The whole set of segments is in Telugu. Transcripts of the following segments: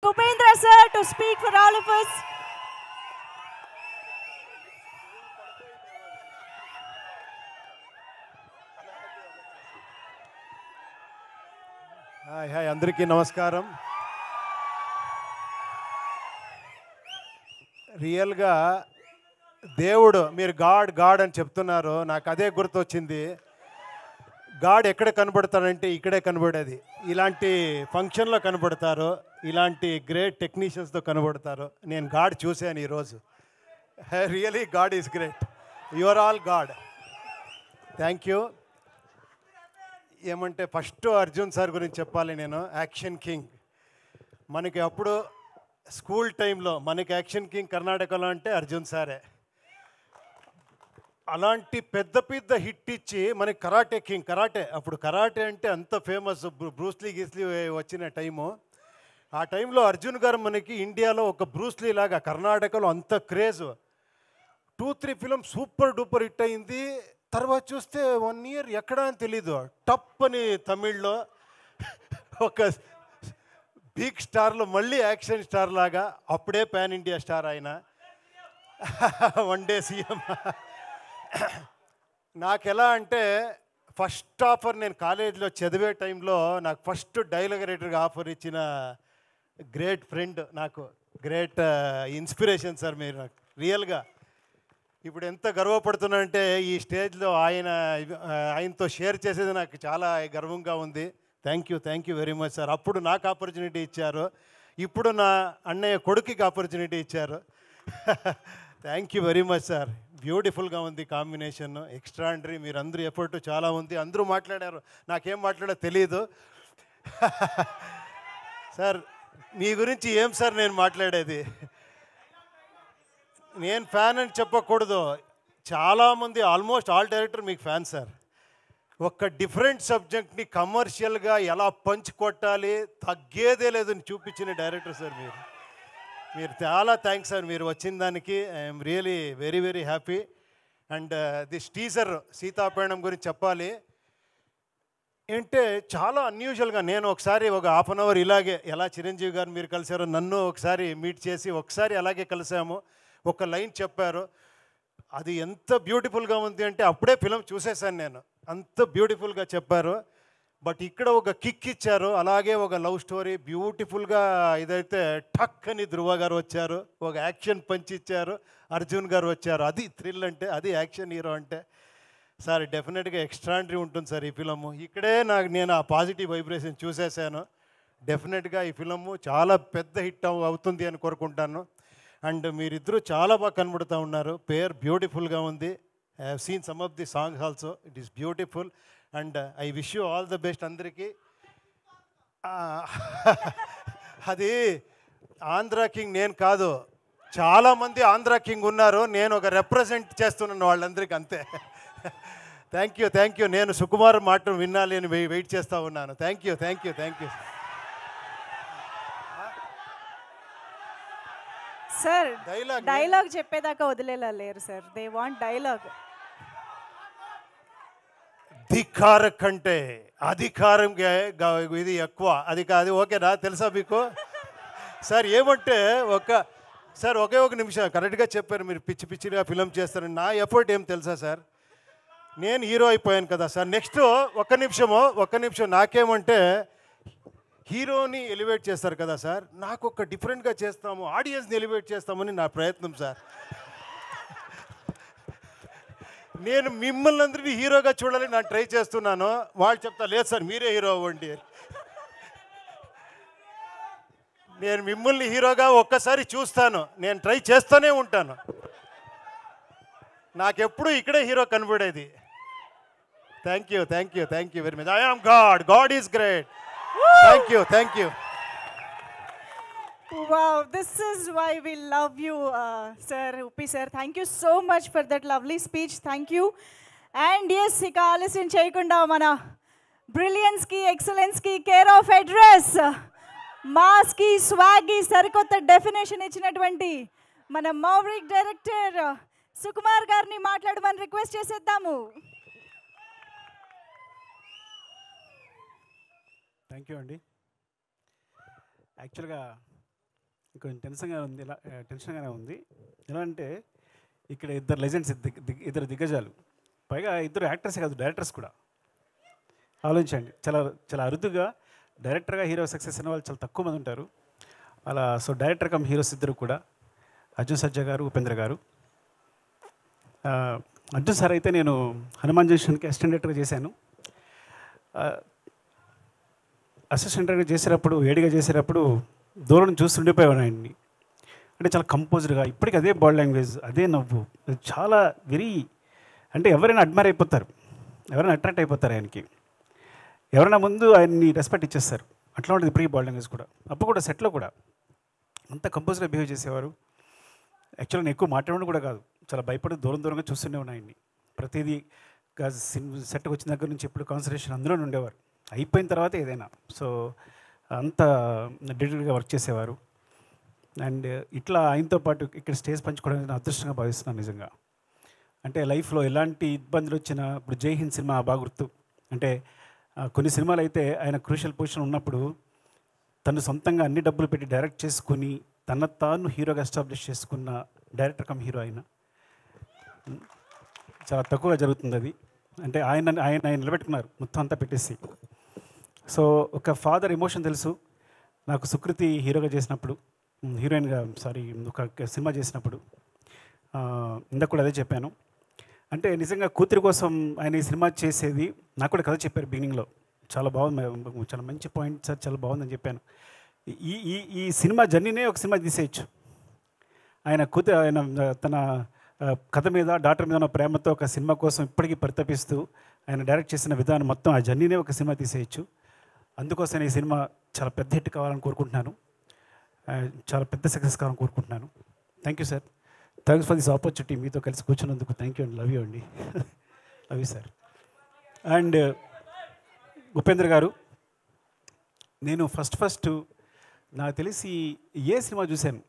Upendra sir to speak for all of us. Hi అందరికీ నమస్కారం. రియల్గా దేవుడు మీరు గాడ్ గాడ్ అని చెప్తున్నారు, నాకు అదే గుర్తొచ్చింది. గాడ్ ఎక్కడ కనబడతాడంటే ఇక్కడే కనబడేది. ఇలాంటి ఫంక్షన్లో కనబడతారు, ఇలాంటి గ్రేట్ టెక్నీషియన్స్తో కనబడతారు. నేను గాడ్ చూశాను ఈరోజు. Really god is great. You are all god. Thank you. ఏమంటే ఫస్ట్ అర్జున్ సార్ గురించి చెప్పాలి నేను. Action king. మనకి అప్పుడు స్కూల్ టైంలో మనకి యాక్షన్ కింగ్ కర్ణాటకలో అంటే అర్జున్ సారే. అలాంటి పెద్ద పెద్ద హిట్ ఇచ్చి మనకి కరాటే కింగ్. కరాటే అప్పుడు కరాటే అంటే అంత ఫేమస్, బ్రూస్లీ గీస్లీ వచ్చిన టైము. ఆ టైంలో అర్జున్ గారు మనకి ఇండియాలో ఒక బ్రూస్లీ లాగా కర్ణాటకలో అంత craze. 2-3 film super duper hit అయింది. తర్వాత చూస్తే 1 ఇయర్ ఎక్కడా అని తెలీదు. టప్ అని తమిళ్లో ఒక బిగ్ స్టార్లో మళ్ళీ యాక్షన్ స్టార్ లాగా, అప్పుడే పాన్ ఇండియా స్టార్ ఆయన. 1 డే సీఎం. నాకు ఎలా అంటే ఫస్ట్ ఆఫర్, నేను కాలేజీలో చదివే టైంలో నాకు ఫస్ట్ డైలాగ్ రైటర్గా ఆఫర్ ఇచ్చిన గ్రేట్ ఫ్రెండ్, నాకు గ్రేట్ ఇన్స్పిరేషన్ సార్ మీరు నాకు రియల్గా. ఇప్పుడు ఎంత గర్వపడుతున్నానంటే ఈ స్టేజ్లో ఆయనతో షేర్ చేసేది నాకు చాలా గర్వంగా ఉంది. Thank you very much sir. అప్పుడు నాకు ఆపర్చునిటీ ఇచ్చారు, ఇప్పుడు నా అన్నయ్య కొడుకుకి ఆపర్చునిటీ ఇచ్చారు. Thank you very much sir. బ్యూటిఫుల్గా ఉంది కాంబినేషన్, ఎక్స్ట్రాండరీ. మీరు అందరూ ఎఫర్ట్ చాలా ఉంది. అందరూ మాట్లాడారు, నాకేం మాట్లాడో తెలియదు. సార్ మీ గురించి ఏం సార్ నేను మాట్లాడేది? నేను ఫ్యాన్ అని చెప్పకూడదు, చాలామంది ఆల్మోస్ట్ ఆల్ డైరెక్టర్ మీకు ఫ్యాన్ సార్. ఒక డిఫరెంట్ సబ్జెక్ట్ని కమర్షియల్గా ఎలా పంచ్ కొట్టాలి, తగ్గేదే లేదని చూపించిన డైరెక్టర్ సార్ మీరు. మీరు చాలా థ్యాంక్స్ సార్ మీరు వచ్చిన దానికి. I'm really very very happy. And this teaser Seethapayanam గురించి చెప్పాలి అంటే చాలా అన్యూజువల్గా. నేను ఒకసారి ఒక హాఫ్ అన్ అవర్ ఇలాగే, ఎలా చిరంజీవి గారు మీరు కలిశారో నన్ను ఒకసారి మీట్ చేసి ఒకసారి అలాగే కలిసాము. ఒక లైన్ చెప్పారు, అది ఎంత బ్యూటిఫుల్గా ఉంది అంటే అప్పుడే ఫిలం చూసేసాను నేను, అంత బ్యూటిఫుల్గా చెప్పారు. బట్ ఇక్కడ ఒక కిక్ ఇచ్చారు, అలాగే ఒక లవ్ స్టోరీ బ్యూటిఫుల్గా. ఇదైతే టక్ అని ధృవ గారు వచ్చారు, ఒక యాక్షన్ పంచ్ ఇచ్చారు, అర్జున్ గారు వచ్చారు. అది థ్రిల్ అంటే, అది యాక్షన్ హీరో అంటే. సార్ డెఫినెట్గా ఎక్స్ట్రాండరీ ఉంటుంది సార్ ఈ ఫిలము. ఇక్కడే నేను ఆ పాజిటివ్ వైబ్రేషన్ చూసేసాను. డెఫినెట్గా ఈ ఫిలము చాలా పెద్ద హిట్ అవుతుంది అని కోరుకుంటాను. అండ్ మీరిద్దరూ చాలా బాగా కనబడుతూ ఉన్నారు. పేర్ బ్యూటిఫుల్గా ఉంది. I have seen some of the songs also, it is beautiful. And I wish you all the best అందరికీ. అది ఆంధ్ర కింగ్ నేను కాదు, చాలామంది ఆంధ్ర కింగ్ ఉన్నారు, నేను ఒక రిప్రజెంట్ చేస్తున్నాను వాళ్ళందరికీ, అంతే. Thank you. నేను సుకుమార్ మాట వినాలి అని వెయిట్ చేస్తూ ఉన్నాను. Thank you. సార్ డైలాగ్ చెప్పేదాకా వదిలేలా లేరు సార్. They want dialogue. ధిక్కార కంటే అధికారం ఇది ఎక్కువ, అది కాదు. ఓకేనా? తెలుసా మీకు సార్? ఏమంటే ఒకే ఒక నిమిషం, కరెక్ట్గా చెప్పారు మీరు. పిచ్చిగా ఫిలం చేస్తారని. నా ఎఫర్ట్ ఏం తెలుసా సార్? నేను హీరో అయిపోయాను కదా సార్. నెక్స్ట్ ఒక్క నిమిషం నాకేమంటే, హీరోని ఎలివేట్ చేస్తారు కదా సార్, నాకు ఒక డిఫరెంట్గా చేస్తాము, ఆడియన్స్ని ఎలివేట్ చేస్తామని నా ప్రయత్నం సార్. నేను మిమ్మల్ని అందరినీ హీరోగా చూడాలని నేను ట్రై చేస్తున్నాను. వాళ్ళు చెప్తా, లేదు సార్ మీరే హీరో అవ్వండి. నేను మిమ్మల్ని హీరోగా ఒక్కసారి చూస్తాను, నేను ట్రై చేస్తూనే ఉంటాను. నాకెప్పుడు ఇక్కడే హీరో కనబడేది. Thank you very much. I am god is great. Thank you. Wow, this is why we love you, sir, Uppi sir. Thank you so much for that lovely speech. Thank you. And yes, ika ఆలస్యం చేయకుండా మన బ్రిలియన్స్ కి, ఎక్సలెన్స్ కి కేర్ ఆఫ్ అడ్రస్, మాస్ కి, స్వాగ్ కి సరికొత్త డెఫినేషన్ ఇచ్చినటువంటి మన మౌరిక్ డైరెక్టర్ సుకుమార్ గారిని మాట్లాడమని రిక్వెస్ట్ చేసేద్దాము. థ్యాంక్ యూ అండి. యాక్చువల్గా కొంచెం టెన్షన్గానే ఉంది. ఎలా అంటే ఇక్కడ ఇద్దరు లెజెండ్స్, ఇద్దరు దిగ్గజాలు, పైగా ఇద్దరు యాక్టర్సే కాదు, డైరెక్టర్స్ కూడా. ఆలోచించండి, చాలా చాలా అరుదుగా డైరెక్టర్గా హీరో సక్సెస్ అయిన వాళ్ళు చాలా తక్కువ మంది ఉంటారు. అలా సో డైరెక్టర్ కమ్ హీరోస్ ఇద్దరు కూడా, అర్జున్ సర్జా గారు, ఉపేంద్ర గారు. అర్జున్ సార్ అయితే నేను హనుమాన్ జంక్షన్కి అసిస్టెంట్ డైరెక్టర్గా చేశాను. అసిస్టెంట్ డైరెక్టర్ చేసేటప్పుడు, వేడిగా చేసేటప్పుడు దూరం చూస్తుండిపోయాను ఆయన్ని. అంటే చాలా కంపోజ్డ్గా, ఇప్పటికీ అదే బాడీ లాంగ్వేజ్, అదే నవ్వు, చాలా వెరీ, అంటే ఎవరైనా అడ్మైర్ అయిపోతారు, ఎవరైనా అట్రాక్ట్ అయిపోతారు ఆయనకి. ఎవరైనా ముందు ఆయన్ని రెస్పెక్ట్ ఇచ్చేస్తారు. అట్లా ఉంటుంది ఇప్పటికీ బాడీ లాంగ్వేజ్ కూడా. అప్పుడు కూడా సెట్లో కూడా అంత కంపోజ్గా బిహేవ్ చేసేవారు. యాక్చువల్గా నేను ఎక్కువ మాట్లాడడం కూడా కాదు, చాలా భయపడి దూరంగా చూస్తూనే ఉన్నాను ఆయన్ని. ప్రతిదీ సెట్కి వచ్చిన దగ్గర నుంచి ఎప్పుడు కాన్సన్ట్రేషన్ అందులోనే ఉండేవారు, అయిపోయిన తర్వాత ఏదైనా. సో అంత డెడికేట్గా వర్క్ చేసేవారు. అండ్ ఇట్లా ఆయనతో పాటు ఇక్కడ స్టేజ్ పంచుకోవడం నేను అదృష్టంగా భావిస్తున్నాను నిజంగా. అంటే లైఫ్లో ఎలాంటి ఇబ్బందులు వచ్చినా, ఇప్పుడు జై హింద్ సినిమా బాగా గుర్తు. అంటే కొన్ని సినిమాలు అయితే ఆయన క్రూషియల్ పొజిషన్ ఉన్నప్పుడు తను సొంతంగా అన్ని డబ్బులు పెట్టి డైరెక్ట్ చేసుకుని తాను హీరోగా ఎస్టాబ్లిష్ చేసుకున్న డైరెక్టర్ కమ్ హీరో ఆయన. చాలా తక్కువగా జరుగుతుంది అది. అంటే ఆయన నిలబెట్టుకున్నారు మొత్తం అంతా పెట్టేసి. సో ఒక ఫాదర్ ఎమోషన్ తెలుసు నాకు. సుకృతి హీరోగా చేసినప్పుడు, హీరోయిన్గా ఒక సినిమా చేసినప్పుడు ఇందాక కూడా అదే చెప్పాను. అంటే నిజంగా కూతురి కోసం ఆయన ఈ సినిమా చేసేది. నాకు కూడా కథ చెప్పారు బిగినింగ్లో, చాలా బాగుంది, చాలా మంచి పాయింట్ సార్, చాలా బాగుందని చెప్పాను. ఈ సినిమా జర్నీనే ఒక సినిమా తీసేయచ్చు. ఆయన తన కథ మీద, డాటర్ మీద ఉన్న ప్రేమతో ఒక సినిమా కోసం ఇప్పటికీ పరితపిస్తూ ఆయన డైరెక్ట్ చేసిన విధానం మొత్తం, ఆ జర్నీనే ఒక సినిమా తీసేయచ్చు. అందుకోసం ఈ సినిమా చాలా పెద్ద హిట్ కావాలని కోరుకుంటున్నాను, చాలా పెద్ద సక్సెస్ కావాలని కోరుకుంటున్నాను. Thank you sir, thanks for this opportunity. మీతో కలిసి కూర్చున్నందుకు థ్యాంక్ యూ అండి, లవ్ యూ అండి. Love you sir. And Upendra గారు, నేను ఫస్ట్ నాకు తెలిసి ఏ సినిమా చూశాను,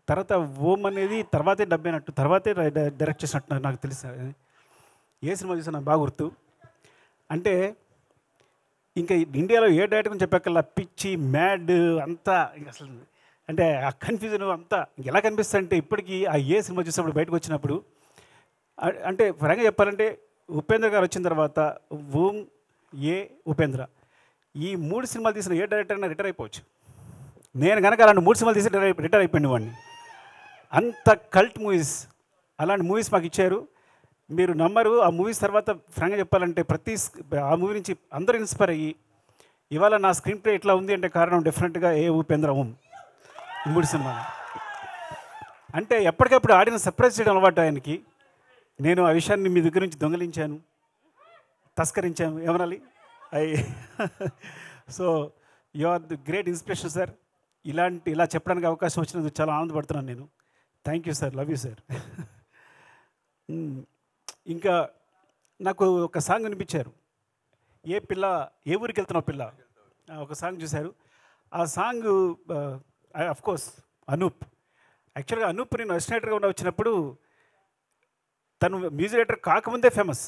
తర్వాత ఓం అనేది తర్వాతే డబ్బైనట్టు, తర్వాతే డైరెక్ట్ చేసినట్టు నాకు తెలిసి. ఏ సినిమా చూసాను నాకు బాగా గుర్తు. అంటే ఇంకా ఇండియాలో ఏ డైరెక్టర్ చెప్పక్కల్లా పిచ్చి మ్యాడ్ అంతా అసలు, అంటే ఆ కన్ఫ్యూజన్ అంతా ఎలా కనిపిస్తుంది అంటే ఇప్పటికీ ఆ ఏ సినిమా చూసినప్పుడు బయటకు వచ్చినప్పుడు, అంటే పరంగా చెప్పాలంటే ఉపేంద్ర గారు వచ్చిన తర్వాత ఓం, ఏ, ఉపేంద్ర, ఈ 3 సినిమాలు తీసిన ఏ డైరెక్టర్ అయినా రిటైర్ అయిపోవచ్చు. నేను కనుక అలాంటి 3 సినిమాలు తీసి రిటైర్ అయిపోయింది వాడిని. అంత కల్ట్ మూవీస్, అలాంటి మూవీస్ మాకు ఇచ్చారు. మీరు నమ్మరు, ఆ మూవీస్ తర్వాత ఫ్రాంక్గా చెప్పాలంటే ఆ మూవీ నుంచి అందరూ ఇన్స్పైర్ అయ్యి ఇవాళ నా స్క్రీన్ ప్లే ఇట్లా ఉంది అంటే కారణం డెఫినెట్గా ఏ ఉపేంద్ర ఓం, ఈ 3 సినిమాలు. అంటే ఎప్పటికప్పుడు ఆడియన్స్ సర్ప్రైజ్ చేయడం అలవాటు ఆయనకి. నేను ఆ విషయాన్ని మీ దగ్గర నుంచి దొంగలించాను, తస్కరించాను, ఏమనాలి. So you are the great inspiration sir. ఇలా చెప్పడానికి అవకాశం వచ్చినందుకు చాలా ఆనందపడుతున్నాను నేను. Thank you sir, love you sir. ఇంకా నాకు ఒక సాంగ్ వినిపించారు, ఏ ఊరికి వెళ్తున్నావు పిల్ల, ఒక సాంగ్ చూశారు. ఆ సాంగ్ అఫ్కోర్స్ అనూప్. యాక్చువల్గా అనూప్ నేను అసిస్టెంట్గా వచ్చినప్పుడు తను మ్యూజిక్ డైరెక్టర్ కాకముందే ఫేమస్.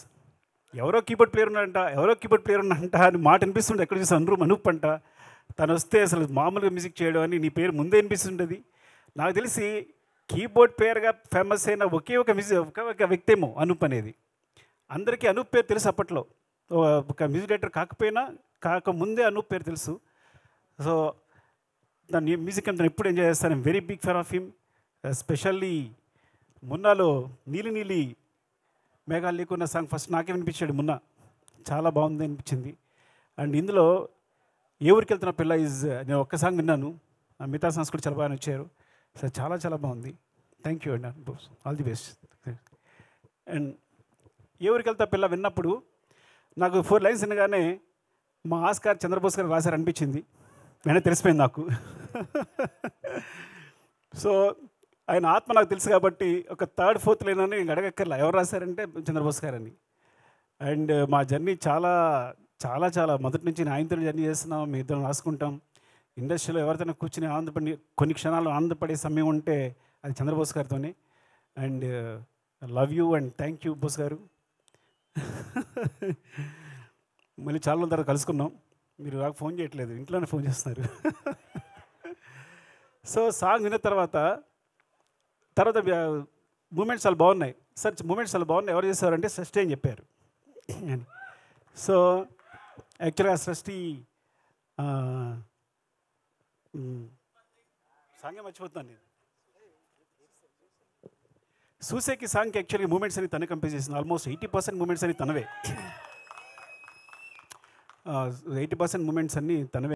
ఎవరో కీబోర్డ్ ప్లేయర్ ఉన్నాడంట అని మాట వినిపిస్తుండే. ఎక్కడ చూసి అనూప్ అంట. తను వస్తే అసలు మామూలుగా మ్యూజిక్ చేయడం అని నీ పేరు ముందే వినిపిస్తుండేది. నాకు తెలిసి కీబోర్డ్ ప్లేయర్గా ఫేమస్ అయిన ఒకే ఒక వ్యక్తి ఏమో అనూప్ అనేది. అందరికీ అనూప్ పేరు తెలుసు అప్పట్లో. ఒక మ్యూజిక్ డైరెక్టర్ కాకముందే అనూప్ పేరు తెలుసు. సో దాని మ్యూజిక్ అంతా ఎప్పుడు ఎంజాయ్ చేస్తాను. Very big fan of him. Especially మున్నాలో నీలి నీలి మేఘాలు లేకున్న సాంగ్ ఫస్ట్ నాకే వినిపించాడు మున్నా, చాలా బాగుంది అనిపించింది. అండ్ ఇందులో ఏ ఊరికి వెళ్తున్న పిల్ల నేను ఒక్క సాంగ్ విన్నాను, మిగతా సాంగ్స్ కూడా చాలా బాగా నచ్చారు. సో చాలా బాగుంది. థ్యాంక్ యూ అండి, ఆల్ ది బెస్ట్. అండ్ ఏ ఊరికి వెళ్తా పిల్ల విన్నప్పుడు నాకు 4 లైన్స్ వినగానే మా ఆస్కార్ చంద్రబోస్ గారు రాశారు అనిపించింది. వెంటనే తెలిసిపోయింది నాకు. సో ఆయన ఆత్మ నాకు తెలుసు కాబట్టి ఒక 3rd, 4th లైన్ అని నేను అడగక్కర్లా ఎవరు రాశారంటే చంద్రబోస్ గారని. అండ్ మా జర్నీ చాలా మొదటి నుంచి ఆయనతో జర్నీ చేస్తున్నాం, మీ ఇద్దరం రాసుకుంటాం. ఇండస్ట్రీలో ఎవరితోనే కూర్చుని కొన్ని క్షణాలు ఆనందపడే సమయం ఉంటే అది చంద్రబోస్ గారితోనే. And love you and thank you Bose గారు. మళ్ళీ చాలా రోజుల తర్వాత కలుసుకున్నాం. మీరు నాకు ఫోన్ చేయట్లేదు, ఇంట్లోనే ఫోన్ చేస్తున్నారు. సో సాంగ్ విన్న తర్వాత మూమెంట్స్ చాలా బాగున్నాయి సార్, మూమెంట్స్ చాలా బాగున్నాయి, ఎవరు చేశారంటే సృష్టి అని చెప్పారు. సో యాక్చువల్గా సృష్టి సాంగే మర్చిపోతున్నాను నేను. సూసేకి సాంగ్కి యాక్చువల్గా మూమెంట్స్ అని తనే కంపోజ్ చేసింది. ఆల్మోస్ట్ 80% మూమెంట్స్ అని తనవే, 80% మూమెంట్స్ అన్నీ తనవే.